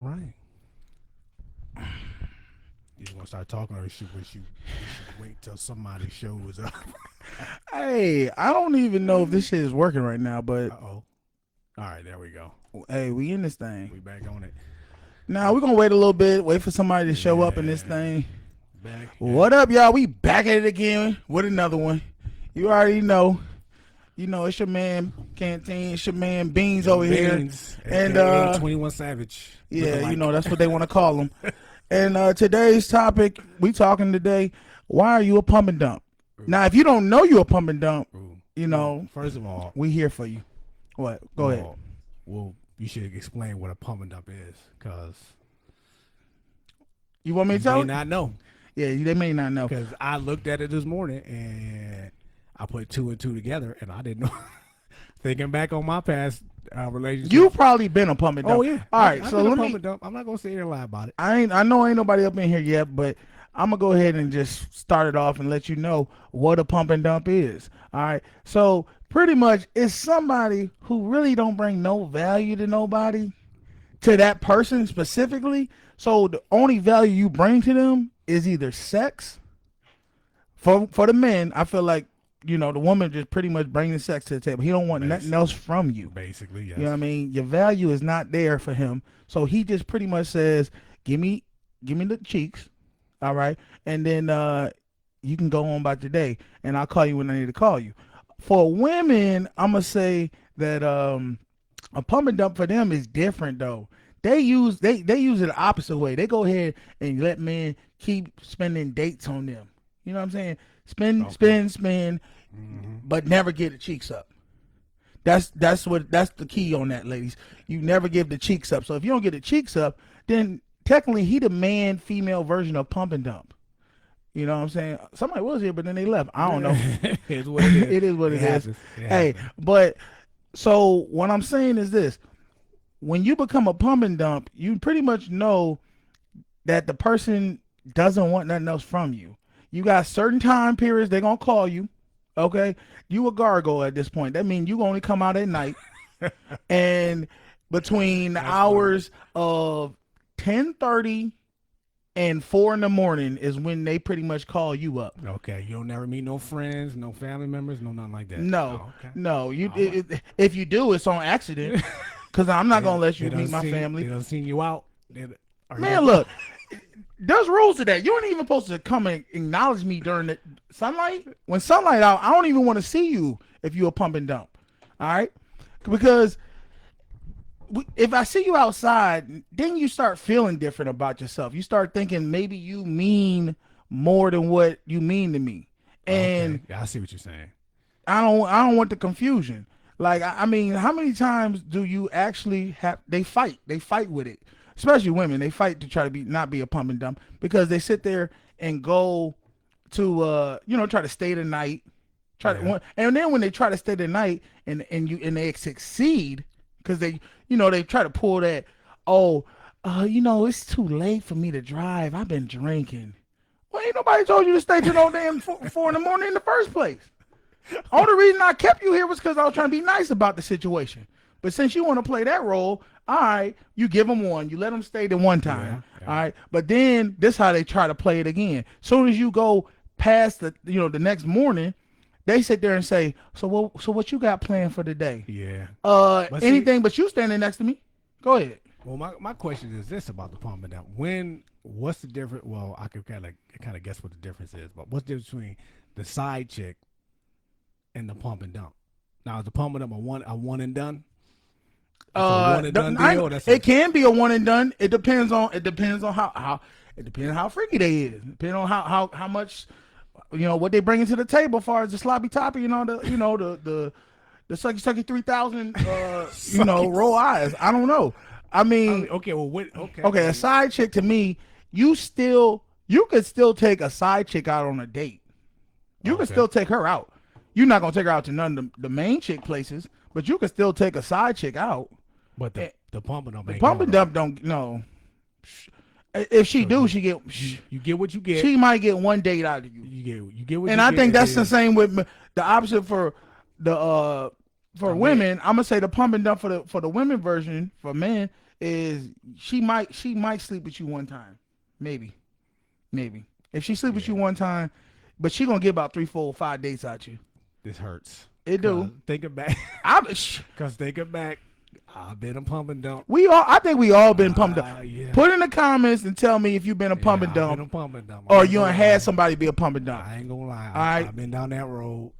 Right. You just want to start talking, or we should wait till somebody shows up. Hey, I don't even know if this shit is working right now, but Uh-oh. All right, there we go. hey, we in this thing. We back on it. Now we're gonna wait a little bit, wait for somebody to show up in this Yeah. thing. Back at What up, y'all? We back at it again with another one. You already know. You know, it's your man Canteen, it's your man Beans Young over here. Beans, And aka 21 Savage. yeah, you Lookalike. know, that's what they want to call them. And today's topic, we talking today, why are you a pump and dump? Now, if you don't know you a pump and dump, Ooh. you Well, know, first of all, we here for you. What? Go ahead. well, you should explain what a pump and dump is, because You want me you to tell may you? not know. Yeah, they may not know. Because I looked at it this morning and I put two and two together, and I didn't know. Thinking back on my past relationship, You probably been a pump and dump. oh yeah, All right, I've so been a let pump me. and dump. I'm not gonna sit here and lie about it. I know ain't nobody up in here yet, but I'm gonna go ahead and just start it off and let you know what a pump and dump is. All right, so pretty much it's somebody who really don't bring no value to nobody, to that person specifically. So the only value you bring to them is either sex. For the men, I feel like the woman just pretty much bringing sex to the table. He don't want nothing else from you. Basically, You know yes. what I mean? Your value is not there for him. So he just pretty much says, give me the cheeks, all right? And then you can go on about your day and I'll call you when I need to call you. For women, I'm gonna say that a pump and dump for them is different though. They use it the opposite way. They go ahead and let men keep spending dates on them. You know what I'm saying? Spend, Okay. spend, spend, but never get the cheeks up. That's the key on that, ladies. You never give the cheeks up. So if you don't get the cheeks up, then technically he the man female version of pump and dump. You know what I'm saying? Somebody was here, but then they left. I don't know. It's what it is. It is what it is. happens. It Hey, happens. but so what I'm saying is this: when you become a pump and dump, you pretty much know that the person doesn't want nothing else from you. You got certain time periods they're gonna call you. Okay, you a gargoyle at this point. That means you only come out at night, and between the That's funny. hours of 10:30 and 4 in the morning is when they pretty much call you up. Okay, you don't never meet no friends, no family members, no nothing like that. No, Oh, okay. no. All right. If you do, it's on accident. Cause I'm not gonna let They you done meet my seen, family. They done seen you out. Are you Man, okay? look, there's rules to that. You ain't even supposed to come and acknowledge me during the sunlight. When sunlight out, I don't even want to see you if you a pump and dump. All right, because if I see you outside, then you start feeling different about yourself. You start thinking maybe you mean more than what you mean to me, Okay, and yeah, I see what you're saying. I don't want the confusion. Like I mean, how many times do you actually have? They fight with it, especially women. They fight to try to be not be a pump and dump because they sit there and go to try to stay the night, Yeah. and then when they try to stay the night and they succeed because they try to pull that, oh it's too late for me to drive. I've been drinking. Well, ain't nobody told you to stay till no damn 4 in the morning in the first place. Only reason I kept you here was because I was trying to be nice about the situation. But since you want to play that role, all right, you give them one. You let them stay the one time. Yeah. All Yeah. right. But then this how they try to play it again. Soon as you go past the next morning, they sit there and say, so what you got planned for today? Yeah. But see, Anything but you standing next to me. Go ahead. well, my question is this about the pump and dump. What's the difference? Well, I could kind of guess what the difference is, but what's the difference between the side chick and the pump and dump? Now, is the pump and dump a one and done? That's a one and done deal. Or that's it can be a one and done. It depends on how freaky they is. Depending on how much what they bring into the table as far as the sloppy toppy, the sucky 3000 roll eyes. I don't know. I mean, okay. Well, okay. okay, a side chick to me, you could still take a side chick out on a date. You can Okay. still take her out. You're not gonna take her out to none of the main chick places, but you can still take a side chick out. But the pump and dump The ain't pump going and on. dump don't no. If she So do, you get what you get. she might get one date out of you. You get what And you I get. think And that's the then, same with the opposite for the for for men. women. I'm gonna say the pump and dump for the women version for men is she might sleep with you one time, maybe. If she sleep with you Yeah, one time, but she gonna get about 3, 4, 5 dates out you. this hurts. It Cause do. thinking back, I cause thinking back, I've been a pump and dump. I think we all been pumped up. Yeah, Put in the comments and tell me if you've been a pump and yeah, I've been dump a pump and dump. I or ain't you gonna done lie. had somebody be a pump and dump. I ain't gonna lie. All right, I've been down that road.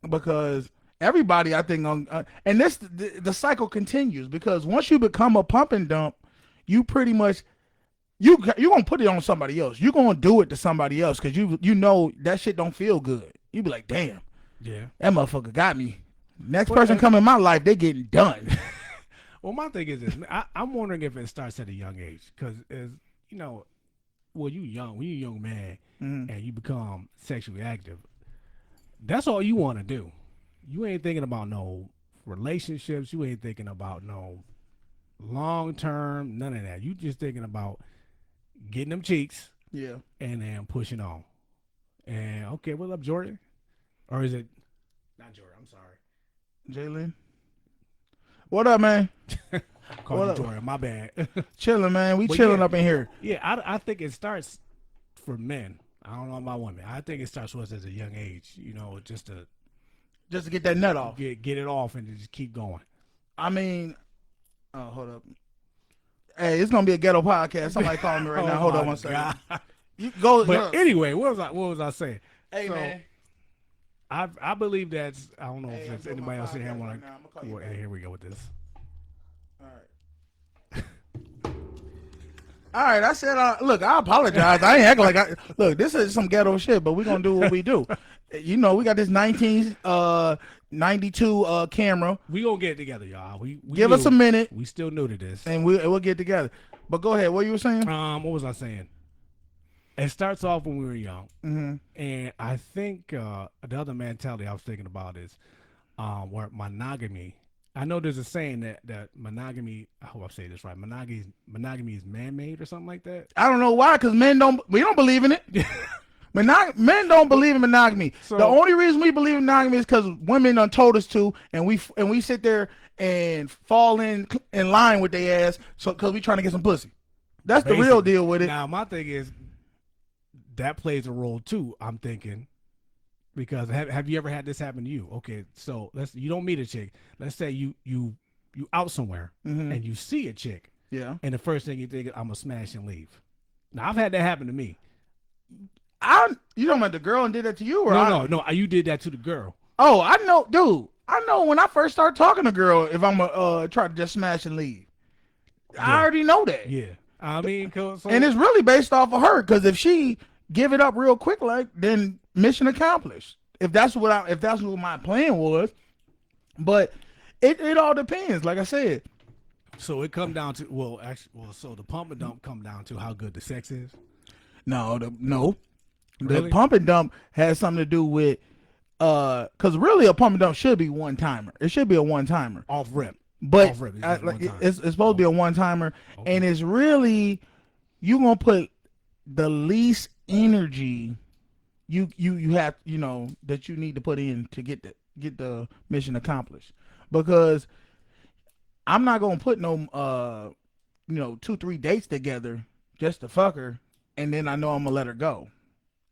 because everybody I think on and the cycle continues because once you become a pump and dump, you pretty much you gonna put it on somebody else. You gonna do it to somebody else because you know that shit don't feel good. You be like, damn, Yeah. that motherfucker got me. Next Well, person come in my life, they getting done. Well, my thing is this. I'm wondering if it starts at a young age, because as you know, well, when you a young man Mhm. and you become sexually active, that's all you want to do. You ain't thinking about no relationships. You ain't thinking about no long term. None of that. You just thinking about getting them cheeks Yeah, and then pushing on. And okay, what's up, Jordan? Or is it not Jordan? I'm sorry. Jalen. What up, man? Called What you up? Jordan. My bad. Chilling, man. We But chilling yeah, up in here. yeah. I think it starts for men. I don't know about women. I think it starts with us at a young age. You know, just to Just to get that nut off. get it off and just keep going. I mean, oh, hold up. Hey, it's gonna be a ghetto podcast. Somebody calling me right now. Hold on one second. God. You go. But anyway, what was I saying? hey, so, man. I believe that's I don't know Hey, if I'm it's doing my anybody else in here podcast want right now. I'm gonna call you to. back. Here we go with this. All right. All right, I said, look, I apologize. I ain't acting like look, this is some ghetto shit, but we're going to do what we do. You know, we got this 1992 camera. We gonna get it together, y'all. We Give new. us a minute, We still new to this. and we'll get together. But go ahead. What you were saying? What was I saying? It starts off when we were young, Mm-hmm. and I think the other mentality I was thinking about is where monogamy. I know there's a saying that monogamy. I hope I say this right. Monogamy is man-made or something like that. I don't know why, because we don't believe in it. Men don't believe in monogamy. So- the only reason we believe in monogamy is because women done told us to, and we sit there and fall in line with their ass, so because we trying to get some pussy. That's the real Basically. deal with it. Now my thing is that plays a role too. I'm thinking because have you ever had this happen to you? Okay, so you don't meet a chick. Let's say you out somewhere Mhm. and you see a chick, Yeah. and the first thing you think, I'm gonna smash and leave. Now I've had that happen to me. You talking about the girl and did that to you, or No. You did that to the girl. Oh, I know, dude. I know when I first start talking to a girl, if I'm gonna try to just smash and leave. I Yeah. already know that. Yeah, I mean, so, And it's really based off of her, because if she give it up real quick, like, then mission accomplished. If that's what my plan was, but it all depends. Like I said, so it come down to so the pump and dump come down to how good the sex is. no, Really? the pump and dump has something to do with because really a pump and dump should be one timer. It should be a one timer. Off rip. But Off rip, it's just one time. it's supposed to be a one timer, Okay. and it's really you gonna put the least energy you have that you need to put in to get the mission accomplished. Because I'm not gonna put no 2-3 dates together just to fuck her, and then I know I'm gonna let her go,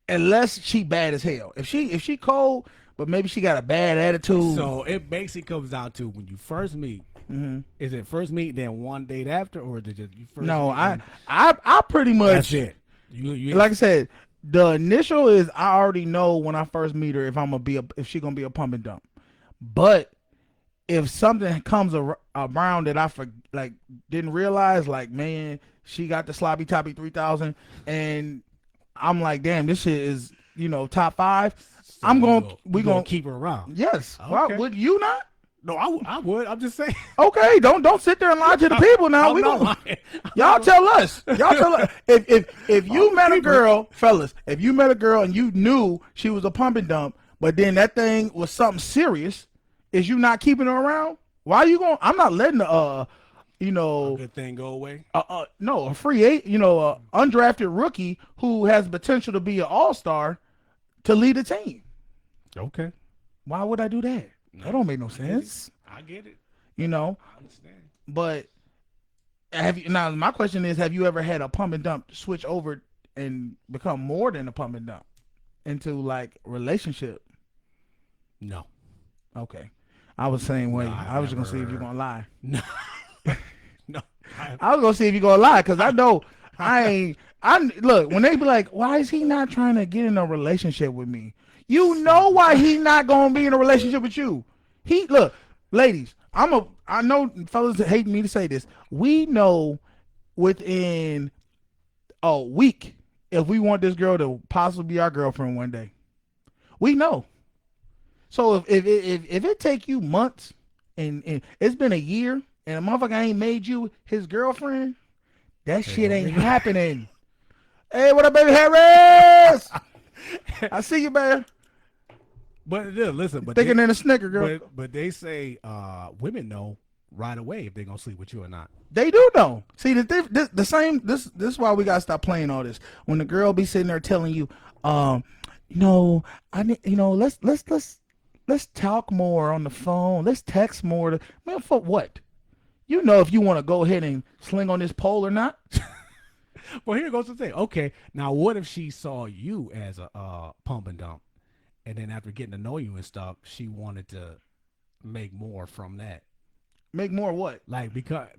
unless she bad as hell. If she cold, but maybe she got a bad attitude. So it basically comes down to when you first meet. Mhm. Is it first meet then one date after, or is it just you first? No, meet I pretty and much that's it. You like I said, the initial is I already know when I first meet her if she gonna be a pump and dump. But if something comes around that I didn't realize, like, man, she got the sloppy toppy 3000, and I'm like, damn, this shit is top 5. so we gonna keep her around. yes. Why Okay. would you not? No, I would. I'm just saying. Okay, don't sit there and lie to the people now. I'm We not gonna lying. Y'all tell us. If you met a girl, fellas, if you met a girl and you knew she was a pump and dump, but then that thing was something serious, is you not keeping her around? Why are you going? I'm not letting A good thing go away. no, a free undrafted rookie who has potential to be an all-star to lead a team. Okay. Why would I do that? That don't make no sense. I get it. You know, I understand. but have you now? My question is, have you ever had a pump and dump switch over and become more than a pump and dump into like relationship? No, Okay, I was the same way. no, I've I was just gonna see if you're never. gonna lie. No, no. I, I was gonna see if you're gonna lie because I know I ain't. I look when they be like, why is he not trying to get in a relationship with me? You know why he not gonna be in a relationship with you? He look, ladies. I know fellas that hate me to say this. We know within a week if we want this girl to possibly be our girlfriend one day. We know. So if it take you months and it's been a year and a motherfucker ain't made you his girlfriend, that they shit gonna ain't be. happening. Hey, what up, baby Harris? I see you, man. But yeah, listen, Thinking in a snicker, girl. but they say women know right away if they're gonna sleep with you or not. They do know. See, the same. This is why we gotta stop playing all this. When the girl be sitting there telling you, you know, I need, you know, let's talk more on the phone. Let's text more. Man, for what? You know if you want to go ahead and sling on this pole or not. Well, here goes the thing. Okay, now what if she saw you as a pump and dump, and then after getting to know you and stuff, she wanted to make more from that, Make more what? like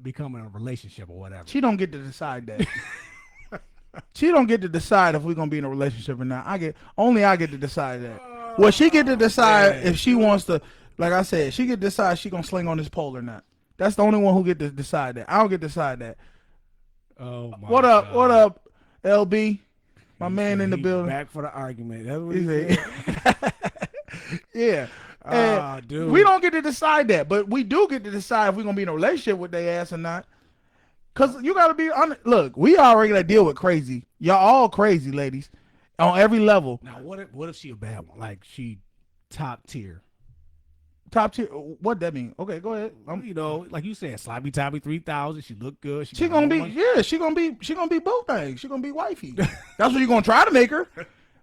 becoming a relationship or whatever. She don't get to decide that. She don't get to decide if we're gonna be in a relationship or not. I get to decide that. Well, she get to decide if she wants to. Like I said, she get to decide she gonna sling on this pole or not. That's the only one who get to decide that. I don't get to decide that. Oh my What up? God. What up, LB? My He man said in the he building. Back for the argument. That's what He he said, said. yeah. Ah, dude. We don't get to decide that, but we do get to decide if we're gonna be in a relationship with their ass or not. Cause you gotta be honest. Look, we already gotta deal with crazy. Y'all all crazy, ladies, on every level. Now, what if she a bad one? Like she top tier. Top tier. What that mean? Okay, go ahead. You know, like you said, sloppy toppy 3,000. She look good. She got gonna more be, money. yeah. She gonna be both things. She gonna be wifey. That's what you gonna try to make her.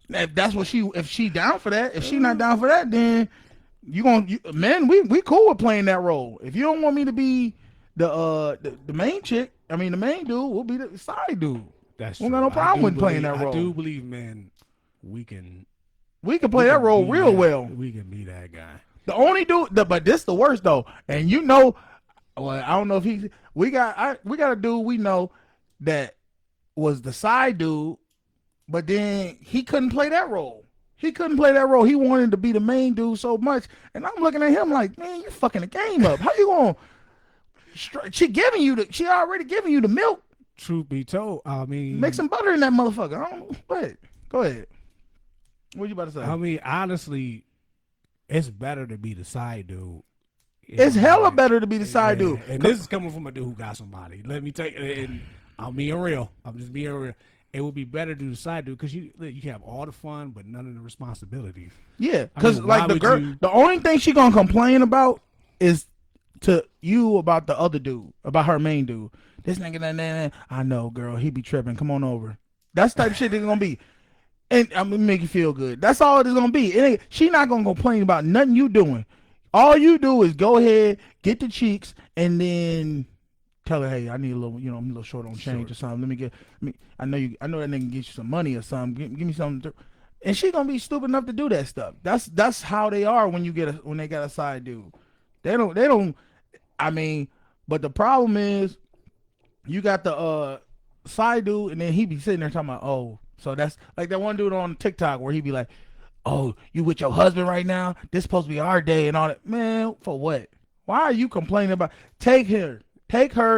If that's what if she down for that. If she not down for that, then man, we cool with playing that role. If you don't want me to be the main chick, I mean the main dude, we'll be the side dude. That's We true. don't got no problem with playing believe- that role. I do believe, man, we can We can play that role be real that- well. We can be that guy. The only dude, but this the worst though, and you know, well, I don't know if we got a dude we know that was the side dude, but then he couldn't play that role. He couldn't play that role. He wanted to be the main dude so much, and I'm looking at him like, man, you fucking the game up. How you gonna? She already giving you the milk. Truth be told, I mean, Make some butter in that motherfucker. I don't know. Go ahead. What you about to say? I mean, honestly, it's better to be the side dude. It's hella better to be the side dude. And this is coming from a dude who got somebody. Let me tell you, and I'm being real. I'm just being real. It would be better to do the side dude because you have all the fun but none of the responsibilities. Yeah, because why like the would girl, you- the only thing she gonna complain about is to you about the other dude, about her main dude. This nigga, nah. I know, girl, he be tripping. Come on over. That's the type of shit it's gonna be. And I'm gonna make you feel good. That's all it is gonna be. She not gonna complain about nothing you doing. All you do is go ahead, get the cheeks, and then tell her, hey, I need a little, I'm a little short on change or something. I know that nigga can get you some money or something. Give me something. And she gonna be stupid enough to do that stuff. That's how they are when they got a side dude. They don't. I mean, but the problem is, you got the side dude, and then he be sitting there talking about, oh, so that's like that one dude on TikTok where he be like, oh, you with your husband right now? This supposed to be our day and all that. Man, for what? Why are you complaining about? Take her,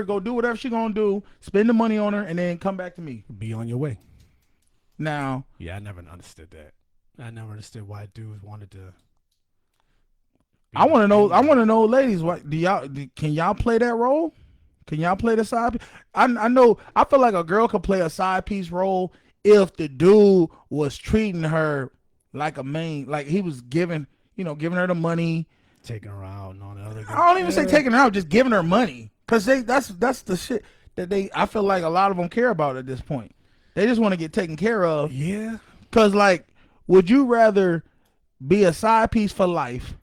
go do whatever she gonna do, spend the money on her, and then come back to me. Be on your way. Now, Yeah, I never understood that. I never understood why dudes wanted to. I want to know, ladies, what can y'all play that role? Can y'all play the side piece? I know. I feel like a girl could play a side piece role if the dude was treating her like a main, like he was giving her the money, taking her out and all the other. I don't even say taking her out, just giving her money, because that's the shit that I feel like a lot of them care about at this point. They just want to get taken care of. Yeah. Because like, would you rather be a side piece for life,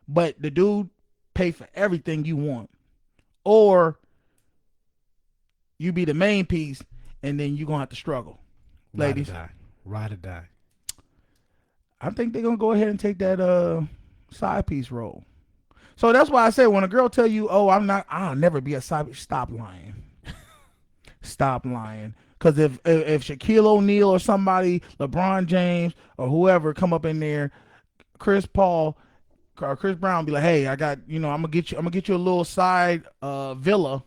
but the dude pay for everything you want, or You be the main piece, and then you gonna have to struggle, Ride or ladies. die. Ride or die. I think they're gonna go ahead and take that side piece role. So that's why I say when a girl tell you, "Oh, I'll never be a side," stop lying. Stop lying. Because if Shaquille O'Neal or somebody, LeBron James or whoever come up in there, Chris Paul or Chris Brown be like, "Hey, I got I'm gonna get you a little side villa,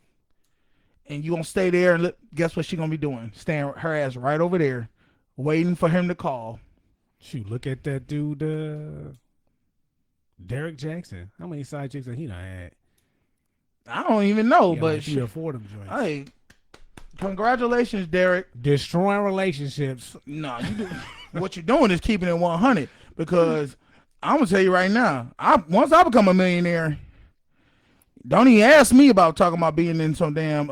and you gonna stay there." And guess what she gonna be doing? Staying her ass right over there, waiting for him to call. Shoot, look at that dude, Derek Jackson. How many side chicks that he done had? I don't even know, He got but like 3 or 4 of them joints. hey, congratulations, Derek. Destroying relationships. No, what you're doing is keeping it 100 because I'm gonna tell you right now. Once I become a millionaire, don't even ask me about talking about being in some damn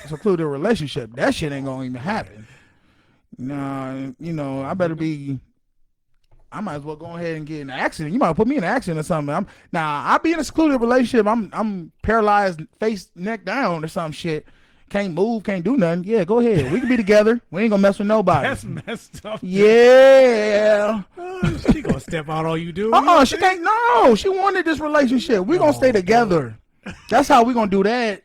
secluded relationship. That shit ain't gonna even happen. Nah, I better be. I might as well go ahead and get in an accident. You might put me in an accident or something. I'll be in a secluded relationship. I'm paralyzed, face neck down or some shit. Can't move, can't do nothing. Yeah, go ahead. We can be together. We ain't gonna mess with nobody. That's messed up. Yeah. She gonna step out on you, dude. She can't. No, she wanted this relationship. We gonna stay together. That's how we gonna do that.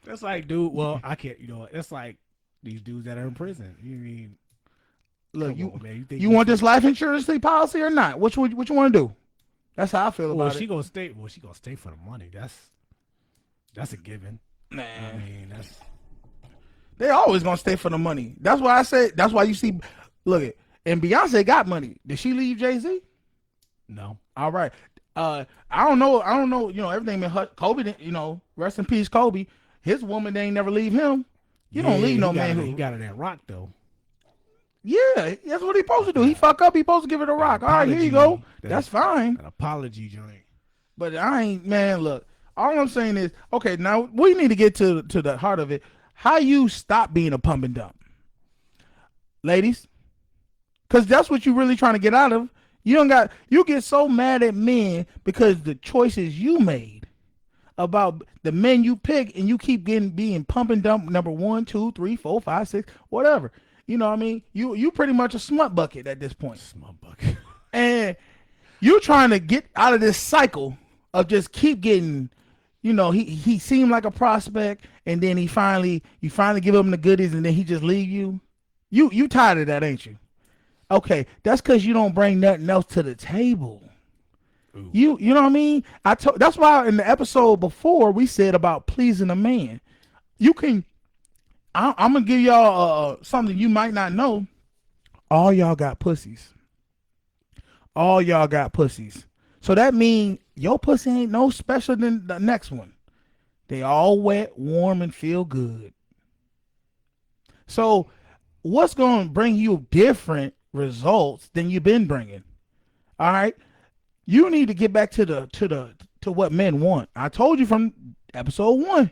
That's like, dude. Well, I can't. It's like these dudes that are in prison. You mean? Look, Come on, man. you want this life insurance policy or not? What you want to do? That's how I feel about she it. gonna stay. Well, she gonna stay for the money. That's a given. Man, I mean, they always gonna stay for the money. That's why I say. That's why you see. Look it. And Beyonce got money. Did she leave Jay-Z? no. All right. I don't know. Everything been Kobe. Rest in peace, Kobe. His woman, they ain't never leave him. You don't leave no man He who. got it at rock though. Yeah, that's what he supposed to do. He fuck up. He supposed to give it a rock. All right, here you go. That's fine. An apology joint. But I ain't, man. Look, all I'm saying is, okay. Now we need to get to the heart of it. How you stop being a pump and dump, ladies? Because that's what you really trying to get out of. You get so mad at men because the choices you made about the men you pick, and you keep being pump and dump number 1, 2, 3, 4, 5, 6, whatever. You know what I mean? You pretty much a smut bucket at this point. Smut bucket. And you trying to get out of this cycle of just keep getting, he seemed like a prospect, and then you finally give him the goodies, and then he just leave you. You tired of that, ain't you? Okay, that's because you don't bring nothing else to the table. Ooh. You know what I mean? That's why in the episode before we said about pleasing a man. You can. I'm gonna give y'all something you might not know. All y'all got pussies. All y'all got pussies. So that means your pussy ain't no special than the next one. They all wet, warm, and feel good. So what's gonna bring you different results than you've been bringing? All right, you need to get back to what men want. I told you from episode 1,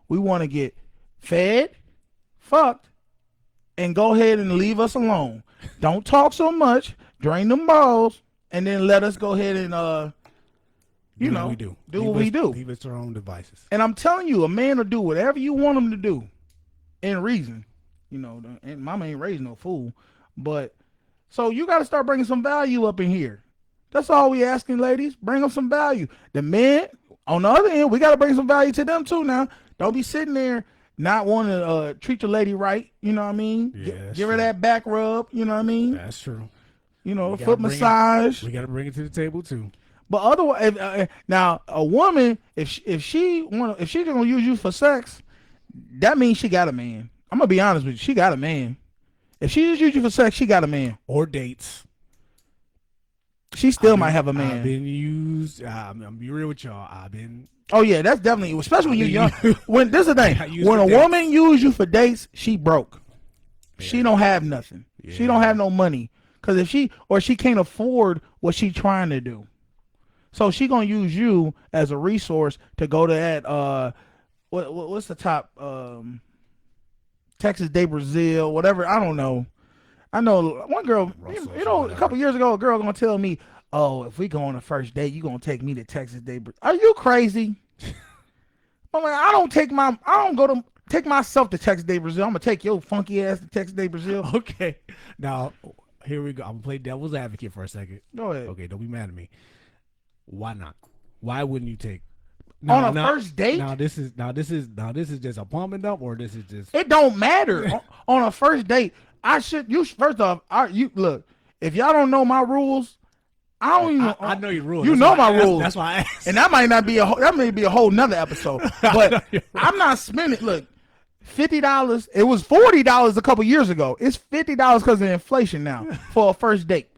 we want to get fed, fucked, and go ahead and leave us alone. Don't talk so much, drain them balls, and then let us go ahead and do what we do. Leave us to our own devices. And I'm telling you, a man will do whatever you want him to do in reason. And mama ain't raised no fool. But so you got to start bringing some value up in here. That's all we asking, ladies. Bring them some value. The men, on the other end, we got to bring some value to them too now. Don't be sitting there not wanting to treat your lady right. You know what I mean? Yeah, give her that back rub. You know what I mean? That's true. Foot massage. We got to bring it to the table too. But otherwise, now a woman, if she gonna use you for sex, that means she got a man. I'm gonna be honest with you. She got a man. If she just used you for sex, she got a man. Or dates. She still might have a man. I've been used. I'm gonna be real with y'all. Oh yeah, that's definitely, especially when you're young. When this is the thing, when a woman use you for dates, she broke. Yeah. She don't have nothing. Yeah. She don't have no money because if she can't afford what she trying to do, so she gonna use you as a resource to go to that. What's the top? Texas de Brazil, whatever. I don't know. I know one girl. A couple years ago, a girl gonna tell me, "Oh, if we go on a first date, you gonna take me to Texas de Brazil." Are you crazy? I'm like, I don't go to take myself to Texas Day Brazil. I'm gonna take your funky ass to Texas Day Brazil. Okay. Now, here we go. I'm gonna play devil's advocate for a second. Go ahead. Okay, don't be mad at me. Why not? Why wouldn't you take On a first date? Now this is just a pump and dump, or this is just It don't matter. On a first date, first off, you look. If y'all don't know my rules, I don't even. I know your rules. You know my rules. That's why I asked. And that might not be that may be a whole nother episode. But I'm not spending. Look, $50. It was $40 a couple years ago. It's $50 because of inflation now for a first date.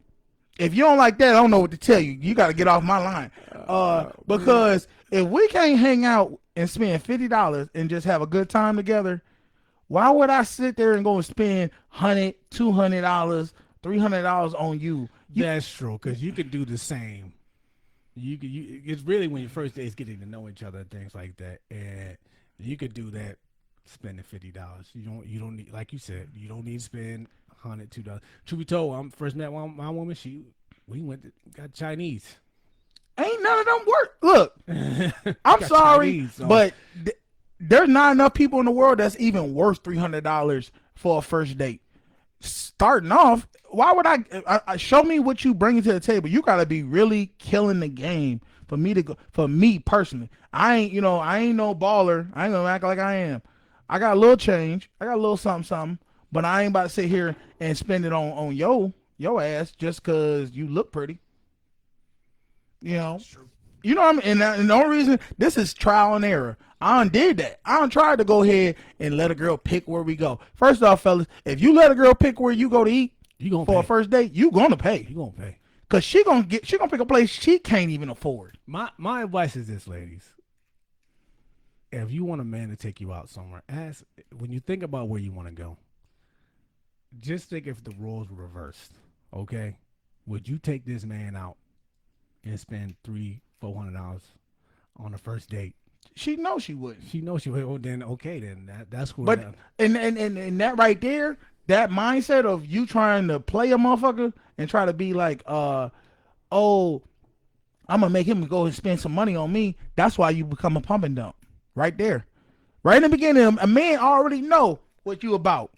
If you don't like that, I don't know what to tell you. You got to get off my line. Because if we can't hang out and spend $50 and just have a good time together, why would I sit there and go and spend $100, $200, $300 on you? That's true, because you could do the same. It's really when your first date is getting to know each other and things like that, and you could do that spending $50. You don't need, like you said, you don't need to spend $100, $2. Truth be told, I first met my woman. We got Chinese. Ain't none of them work. Look, I'm sorry, Chinese, so. but there's not enough people in the world that's even worth $300 for a first date. Starting off, why would I show me what you bring to the table? You got to be really killing the game for me to go. For me personally, I ain't no baller. I ain't gonna act like I am. I got a little change. I got a little something, but I ain't about to sit here and spend it on your ass just because you look pretty. You know, you know what I mean? And the only reason, this is trial and error. I done did that. I done tried to go ahead and let a girl pick where we go. First off, fellas, if you let a girl pick where you go to eat a first date, you gonna pay. You gonna pay. Cause she gonna pick a place she can't even afford. My advice is this, ladies. If you want a man to take you out somewhere, when you think about where you want to go, just think if the roles were reversed. Okay, would you take this man out and spend $300-$400 on a first date? She knows she wouldn't. She knows she would. Well, then okay, then that's cool. But and that right there, that mindset of you trying to play a motherfucker and try to be like, oh, I'm gonna make him go and spend some money on me. That's why you become a pump and dump. Right there, right in the beginning, a man already know what you about.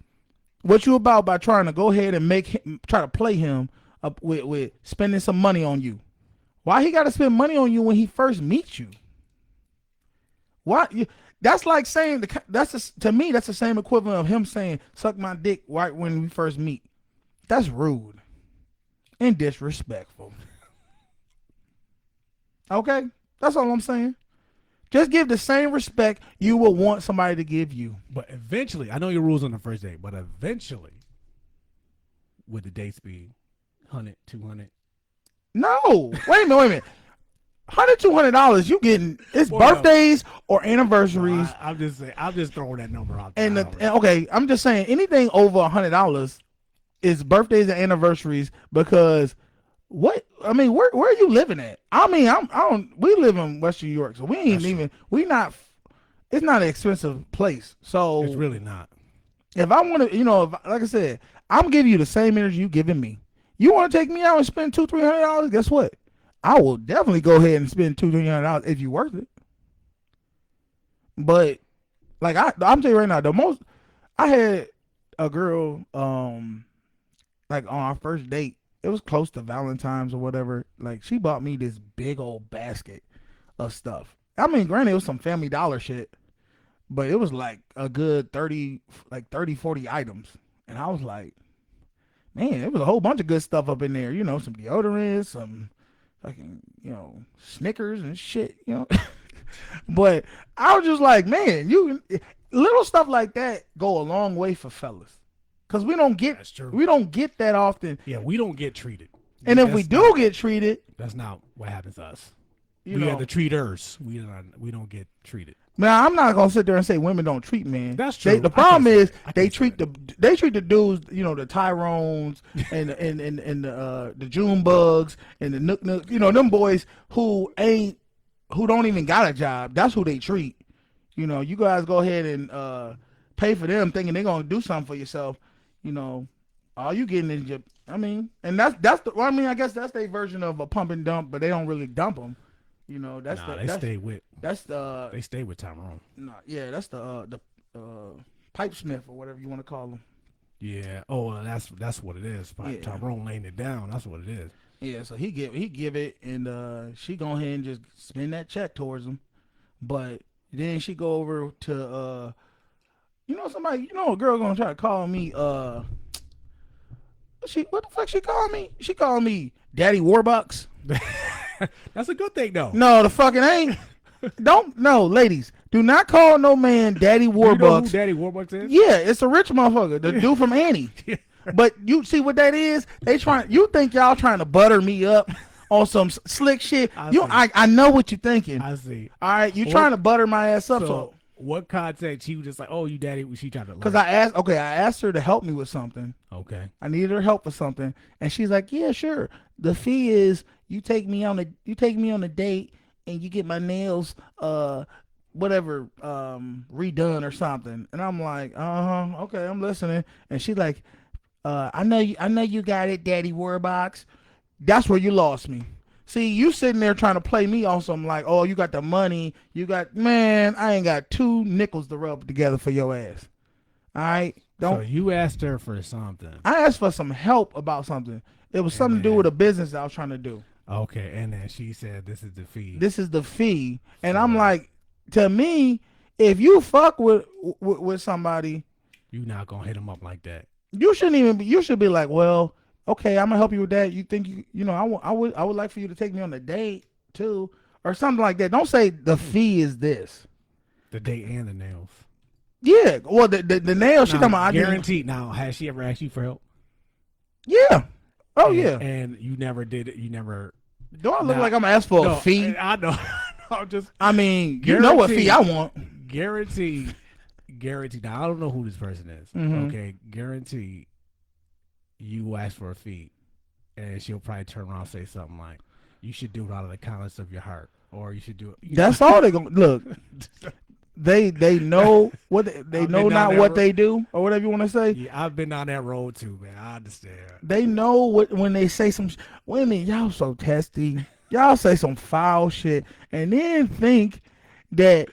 What you about by trying to go ahead and try to play him up with spending some money on you. Why he got to spend money on you when he first meets you? What? That's like saying to me that's the same equivalent of him saying suck my dick right when we first meet. That's rude and disrespectful. Okay, that's all I'm saying. Just give the same respect you would want somebody to give you. But eventually, I know your rules on the first date, but eventually, would the dates be 100, 200? No, wait a minute. $100, $200, you getting it's birthdays or anniversaries. No, I'm just saying. I'm just throwing that number out. And okay, I'm just saying anything over $100 is birthdays and anniversaries because what? I mean, where are you living at? I mean, we live in Western New York, so we ain't even. We not. It's not an expensive place, so it's really not. If I want to, like I said, I'm giving you the same energy you giving me. You want to take me out and spend $200-$300? Guess what? I will definitely go ahead and spend $200-$300 if you're worth it. But like I'm telling you right now, the most I had a girl like on our first date. It was close to Valentine's or whatever. Like she bought me this big old basket of stuff. I mean, granted, it was some Family Dollar shit, but it was like a good 30, 40 items. And I was like, man, it was a whole bunch of good stuff up in there. Some deodorant, some fucking, Snickers and shit, But I was just like, man, little stuff like that go a long way for fellas. Cause we don't get that often. Yeah, we don't get treated. And if we do get treated, that's not what happens to us. We are the treaters. We don't get treated. Now I'm not gonna sit there and say women don't treat men. That's true. The problem is they treat the dudes, the Tyrones and the June Bugs and the Nook, them boys who don't even got a job. That's who they treat. You guys go ahead and pay for them, thinking they're gonna do something for yourself. All you getting is I guess that's their version of a pump and dump, but they don't really dump them. They stay with Tyrone. No, yeah, that's the Pipe Smith or whatever you want to call him. Yeah. Oh, well, that's what it is. Yeah. Tyrone laying it down. That's what it is. Yeah, so he give it, and she go ahead and just spend that check towards him. But then she go over to somebody, a girl gonna try to call me what the fuck she called me? She called me Daddy Warbucks. That's a good thing, though. No, the fucking ain't. Don't no, ladies. Do not call no man Daddy Warbucks. You know who Daddy Warbucks is? Yeah, it's a rich motherfucker. The dude from Annie. But you see what that is? You think y'all trying to butter me up on some slick shit. I know what you're thinking. I see. All right, you trying to butter my ass up. So what context? She was just like, "Oh, you daddy." She tried to. Because I asked her to help me with something. Okay. I needed her help with something, and she's like, "Yeah, sure. The fee is you take me on a date, and you get my nails, whatever, redone or something." And I'm like, okay, I'm listening. And she's like, I know you got it, Daddy Warbucks. That's where you lost me. See, you sitting there trying to play me on something like, oh, you got the money. Man, I ain't got 2 nickels to rub together for your ass. All right? So you asked her for something. I asked for some help about something. It was something to do with a business that I was trying to do. Okay, and then she said, this is the fee. This is the fee. And I'm like, to me, if you fuck with somebody, you're not going to hit them up like that. You should be like, well, okay, I'm gonna help you with that. You think I would like for you to take me on a date too, or something like that. Don't say the fee is this. The date and the nails. Yeah, well, the nails. She talking about guaranteed. Now, has she ever asked you for help? Yeah. Oh yeah. And you never did it. You never. Do I look like I'm gonna ask for a fee? I know. I mean, you know what fee I want. Guaranteed. Now I don't know who this person is. Mm-hmm. Okay, guarantee you ask for a fee, and she'll probably turn around and say something like, "You should do it out of the kindness of your heart," or "You should do it." That's all they gonna look. They know what they know not what they do or whatever you want to say. Yeah, I've been on that road too, man. I understand. They know what when they say some women. Y'all so testy. Y'all say some foul shit, and then think that.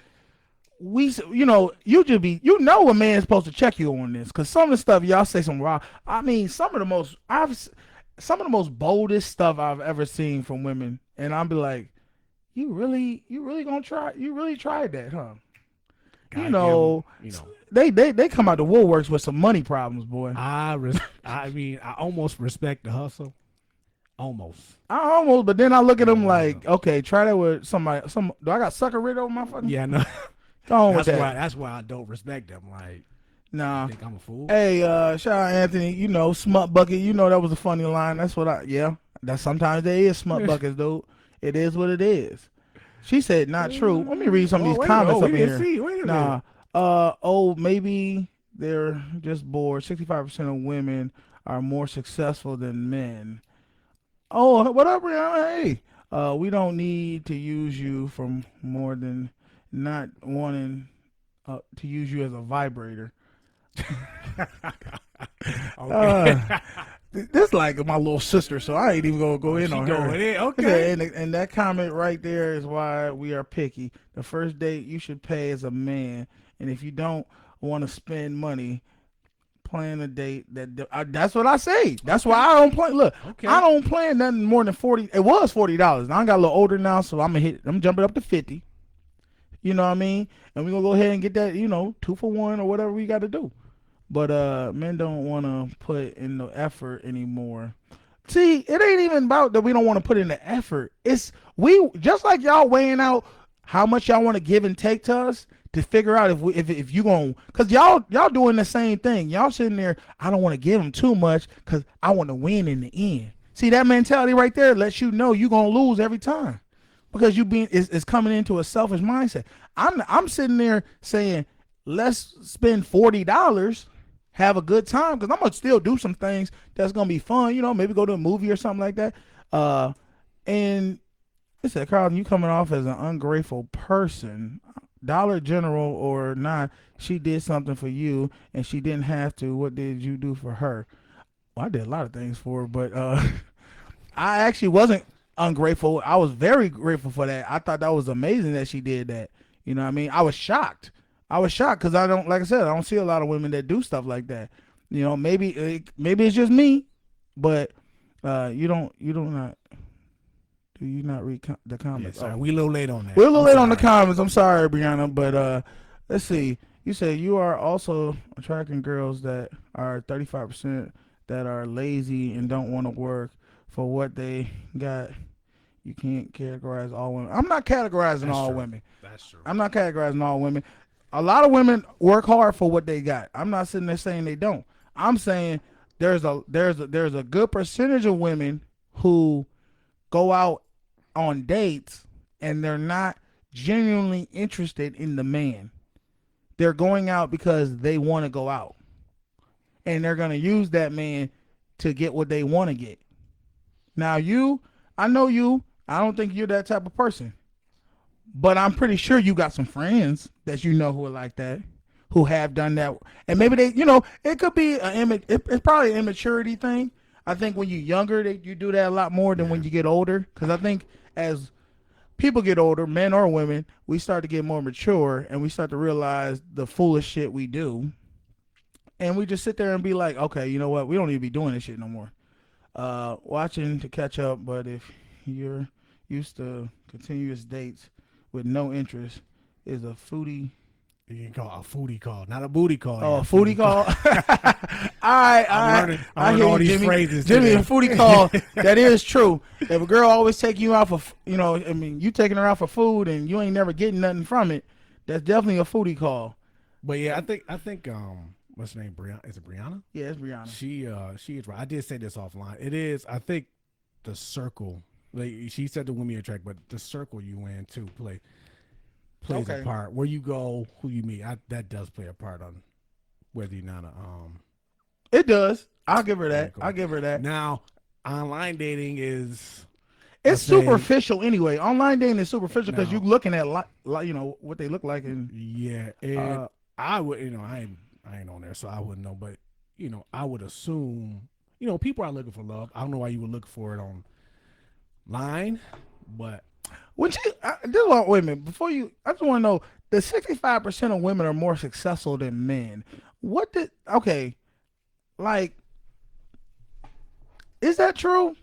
You just be, a man's supposed to check you on this, because some of the stuff y'all say some raw. I mean, some of the most boldest stuff I've ever seen from women, and I'll be like, you really gonna try? You really tried that, huh? They come out the woodworks with some money problems, boy. I almost respect the hustle. But then I look at them like, okay, try that with somebody. Do I got sucker rid over my fucking? Yeah, no. That's why I don't respect them. Like, nah. I think I'm a fool. Hey, shout out Anthony. Smut bucket. That was a funny line. That's what that sometimes there is smut buckets, dude. It is what it is. She said not true. Let me read some of these comments up here. Wait a minute. Maybe they're just bored. 65% of women are more successful than men. Oh, what up, Brianna? Hey, we don't need to use you for more than not wanting to use you as a vibrator. This like my little sister, so I ain't even gonna go in on her. Okay. And that comment right there is why we are picky. The first date you should pay as a man, and if you don't want to spend money, plan a date that's what I say. That's why I don't plan. Look, I don't plan nothing more than $40. It was $40. I got a little older now, so I'm jumping up to $50. You know what I mean? And we're going to go ahead and get that, 2 for 1 or whatever we got to do. But men don't want to put in the effort anymore. See, it ain't even about that we don't want to put in the effort. It's just like y'all weighing out how much y'all want to give and take to us to figure out if you going to, because y'all doing the same thing. Y'all sitting there, I don't want to give them too much because I want to win in the end. See, that mentality right there lets you know you're going to lose every time. Because it's coming into a selfish mindset. I'm sitting there saying, let's spend $40, have a good time, because I'm gonna still do some things that's gonna be fun. Maybe go to a movie or something like that. And it said, Carlton, you coming off as an ungrateful person. Dollar General or not, she did something for you, and she didn't have to. What did you do for her? Well, I did a lot of things for her, but I actually wasn't ungrateful. I was very grateful for that. I thought that was amazing that she did that. You know what I mean? I was shocked. I was shocked because I don't, like I said, I don't see a lot of women that do stuff like that. You know, maybe it's just me, but you don't not do you not read the Yeah, comments? sorry, Oh, we a little late on that. we're a little I'm late on the sorry. comments. I'm sorry, Brianna, but let's see. You said you are also attracting girls that are 35% that are lazy and don't want to work for what they got. You can't categorize all women. I'm not categorizing That's all true. women. That's true. I'm not categorizing all women. A lot of women work hard for what they got. I'm not sitting there saying they don't. I'm saying there's a good percentage of women who go out on dates and they're not genuinely interested in the man. They're going out because they want to go out. And they're going to use that man to get what they want to get. Now I know you. I don't think you're that type of person. But I'm pretty sure you got some friends that you know who are like that, who have done that, and maybe they, it could be it's probably an immaturity thing. I think when you're younger, you do that a lot more than when Yeah. you get older. Because I think as people get older, men or women, we start to get more mature, and we start to realize the foolish shit we do, and we just sit there and be like, okay, you know what? We don't need to be doing this shit no more. Watching to catch up, but if you're used to continuous dates with no interest, is a foodie. You can call it a foodie call, not a booty call. Oh, Yeah, a foodie call. All right. I I'm learning hear all you, these Jimmy. phrases Jimmy, a today. foodie call. That is true. If a girl always taking you out for, I mean, you taking her out for food and you ain't never getting nothing from it, that's definitely a foodie call. But yeah, I think what's her name? Brianna, is it Brianna? Yeah, it's Brianna. She is right. I did say this offline. It is. I think the circle. Like she said, the women you attract, but the circle you in too plays a Okay. part. Where you go, who you meet, that does play a part on whether you're not a It does. I'll give her that. radical. I'll give her that. Now, online dating is, It's let's say, superficial anyway. Online dating is superficial because you're now, looking at what they look like, and yeah, and uh, I would, I ain't on there, so I wouldn't know, but I would assume, people are looking for love. I don't know why you would look for it online, but Which this one, wait a minute. Before you, I just want to know the 65% of women are more successful than men. What did okay? Like, is that true?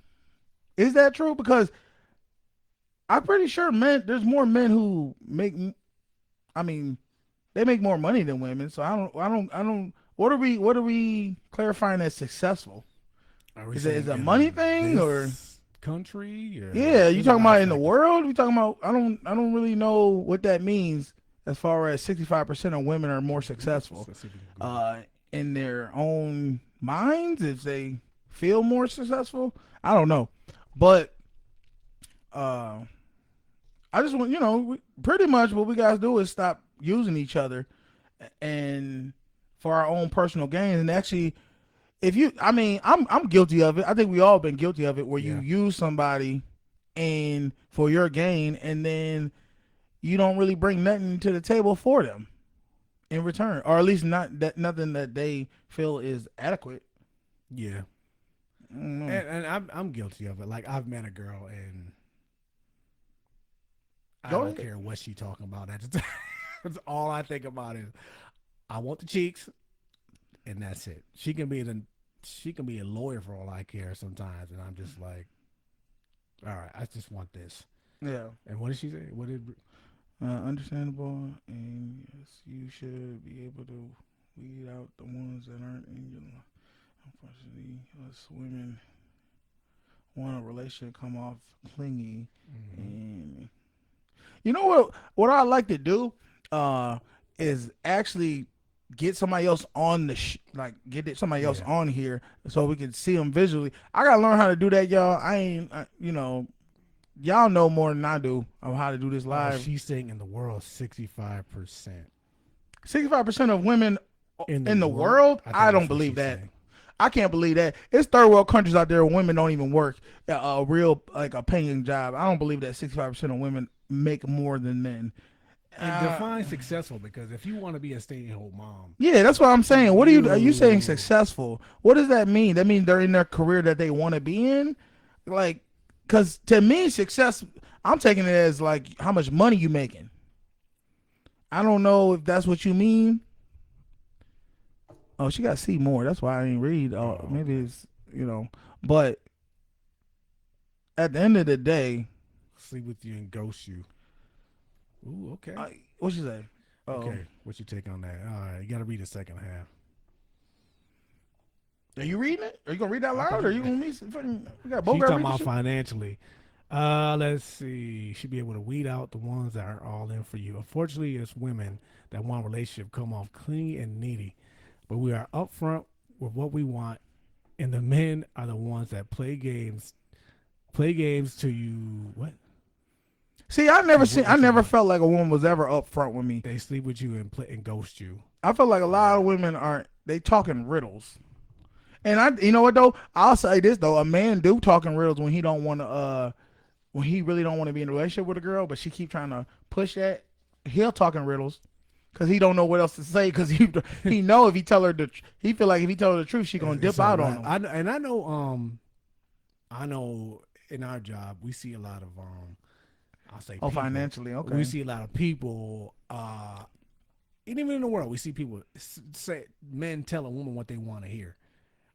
Is that true? Because I'm pretty sure there's more men who make. I mean, they make more money than women. So I don't. What are we clarifying as successful? are we Is saying it a money in thing or? this country or Yeah, you there's a talking lot of about in the factors? world? We talking about I don't really know what that means as far as 65% of women are more successful Let's see if we can Google. in their own minds if they feel more successful. I don't know. But uh I just want pretty much what we guys do is stop using each other and for our own personal gains and actually if you I mean I'm guilty of it. I think we all been guilty of it where you Yeah, use somebody and for your gain and then you don't really bring nothing to the table for them in return or at least not that nothing that they feel is adequate. yeah, I don't know. and I'm guilty of it. Like I've met a girl and I Go don't ahead. care what she talking about. That's all I think about is I want the cheeks and that's it. She can be a lawyer for all I care sometimes, and I'm just like, all right, I just want this. Yeah. And what did she say? What did Understandable, and yes, you should be able to weed out the ones that aren't in your life. Unfortunately, us women want a relationship come off clingy, mm-hmm. and you know what I like to do, is actually get somebody else on somebody else Yeah. on here so we can see them visually. I gotta learn how to do that, y'all. I ain't, y'all know more than I do of how to do this Oh, live. she's saying in the world 65%. 65% of women In in the world, world, I I think don't that's what believe she's that. saying. I can't believe that. It's third world countries out there where women don't even work a real like a paying job. I don't believe that 65% of women make more than men. And Uh, define successful because if you want to be a stay-at-home mom, yeah, that's what I'm saying. What are you saying you successful? What does that mean? That means they're in their career that they want to be in? Like, because to me, success, I'm taking it as like how much money you making. I don't know if that's what you mean. Oh, she got C more. That's why I didn't read. Maybe Okay. it's but at the end of the day, Sleep with you and ghost you. Ooh, okay. what she say? Oh, Okay. What's your take on that? All right. You got to read the second half. are you reading it? Are you gonna read that I thought loud? Or are you. you gonna read? We got both She gotta talking read this about shit. financially. Let's see. Should be able to weed out the ones that are all in for you. Unfortunately, it's women that want a relationship come off clingy and needy, but we are upfront with what we want, and the men are the ones that play games to you. What? See, I To never seen. what I what you never want. felt like a woman was ever upfront with me. They sleep with you and play and ghost you. I feel like a lot of women aren't. They talking riddles. And you know what though? I'll say this though: a man do talking riddles when he don't want to, when he really don't want to be in a relationship with a girl, but she keep trying to push that. He'll talking riddles because he don't know what else to say because he know if he tell her he feel like if he tell her the truth, she gonna It's dip a out on wrap. him. I know in our job we see a lot of I'll say Oh, people. financially, We okay. see a lot of people and even in the world we see people say men tell a woman what they want to hear.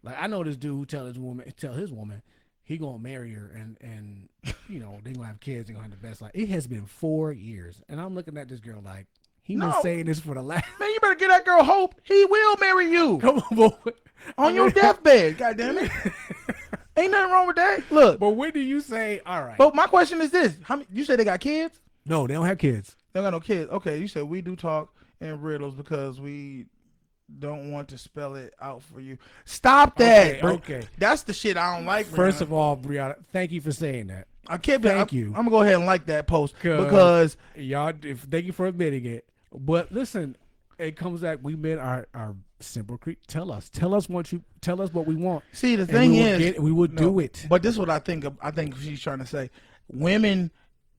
Like I know this dude who tell his woman he gonna marry her and they gonna have kids, they gonna have the best life. It has been 4 years and I'm looking at this girl like he been No, saying this for the last. man, you better get that girl hope. He will marry you Come on, boy. I on your mean, deathbed. God damn it, ain't nothing wrong with that. Look, but when do you say all right? but my question is this: how many, you said they got kids? No, they don't have kids. They don't got no kids. Okay, you said we do talk in riddles because we don't want to spell it out for you. Stop that. Okay, okay. That's the shit I don't like, First Brianna. of all, Brianna, thank you for saying that. I can't be. Thank you. I'm gonna go ahead and like that post Cause because y'all, thank you for admitting it. But listen, it comes back. We men are simple. Tell us what we want, see the and we thing will is, get. We will no, do it. but this is what I think. I think she's trying to say. Women,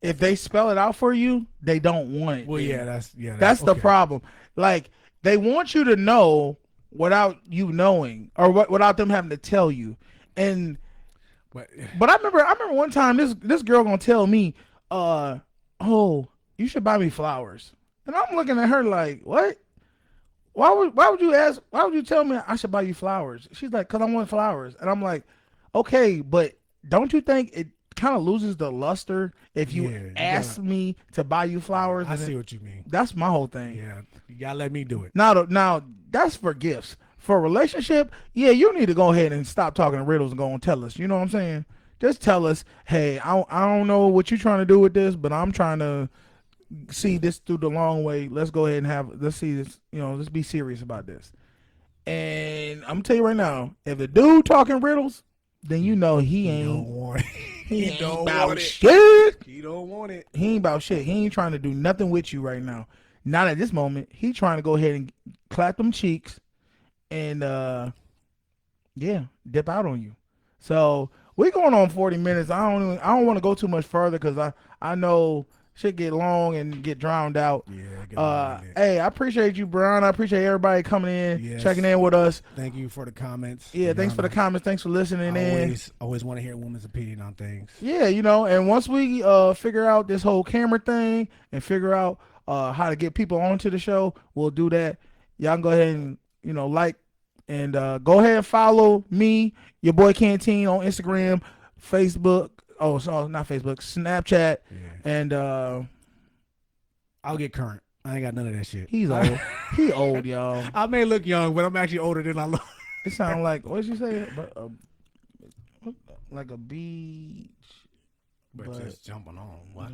if they spell it out for you, they don't want it. Well, then. yeah, That's the okay. problem. Like they want you to know without you knowing, or without them having to tell you. And But but I remember one time this girl gonna tell me, oh, you should buy me flowers, and I'm looking at her like, what? Why would you ask? Why would you tell me I should buy you flowers? She's like, cause I want flowers, and I'm like, okay, but don't you think it kind of loses the luster if you yeah, you ask gotta. me to buy you flowers? I And see what you mean. that's my whole thing. Yeah, you gotta let me do it. Now that's for gifts. For a relationship, yeah, you need to go ahead and stop talking riddles and go and tell us. You know what I'm saying? Just tell us, hey, I don't know what you're trying to do with this, but I'm trying to see this through the long way. Let's go ahead and let's see this. Let's be serious about this. And I'm gonna tell you right now, if the dude talking riddles, then you know he He ain't don't want it. he He ain't don't about want it. shit. He don't want it. He ain't about shit. He ain't trying to do nothing with you right now. Not at this moment. He trying to go ahead and clap them cheeks and yeah, dip out on you. So we going on 40 minutes. I don't want to go too much further because I know shit get long and get drowned out. Yeah, get on it. Hey, I appreciate you, Brian. I appreciate everybody coming in, Yes. checking in with us. Thank you for the comments. Yeah, thanks for the comments. Thanks for listening in. Always want to hear a woman's opinion on things. Yeah, and once we figure out this whole camera thing and figure out how to get people onto the show, we'll do that. Y'all can go ahead and like and go ahead and follow me, your boy Canteen on Instagram, Facebook. Oh, so not Facebook, Snapchat, Yeah. and I'll get current. I ain't got none of that shit. he's old. He old, y'all. I may look young, but I'm actually older than I look. It sounds like what did you say? Like a beach. But just jumping on. What?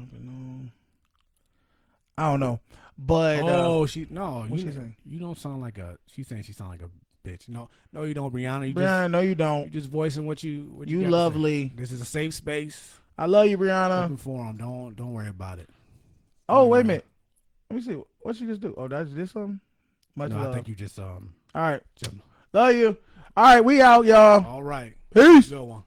I don't know, but Oh, what she saying? you don't sound like a. She's saying she sound like a bitch. No, you don't, Brianna. Brianna, no, you You don't. just voicing what you You got to say. lovely. This is a safe space. I love you, Brianna. Open forum. Don't worry about it. Oh, wait a minute. Let me see. What she just do? Oh, that's this something? Much No, love. I think you just All right. jumped. Love you. All right, we out, y'all. All right. Peace. Good one.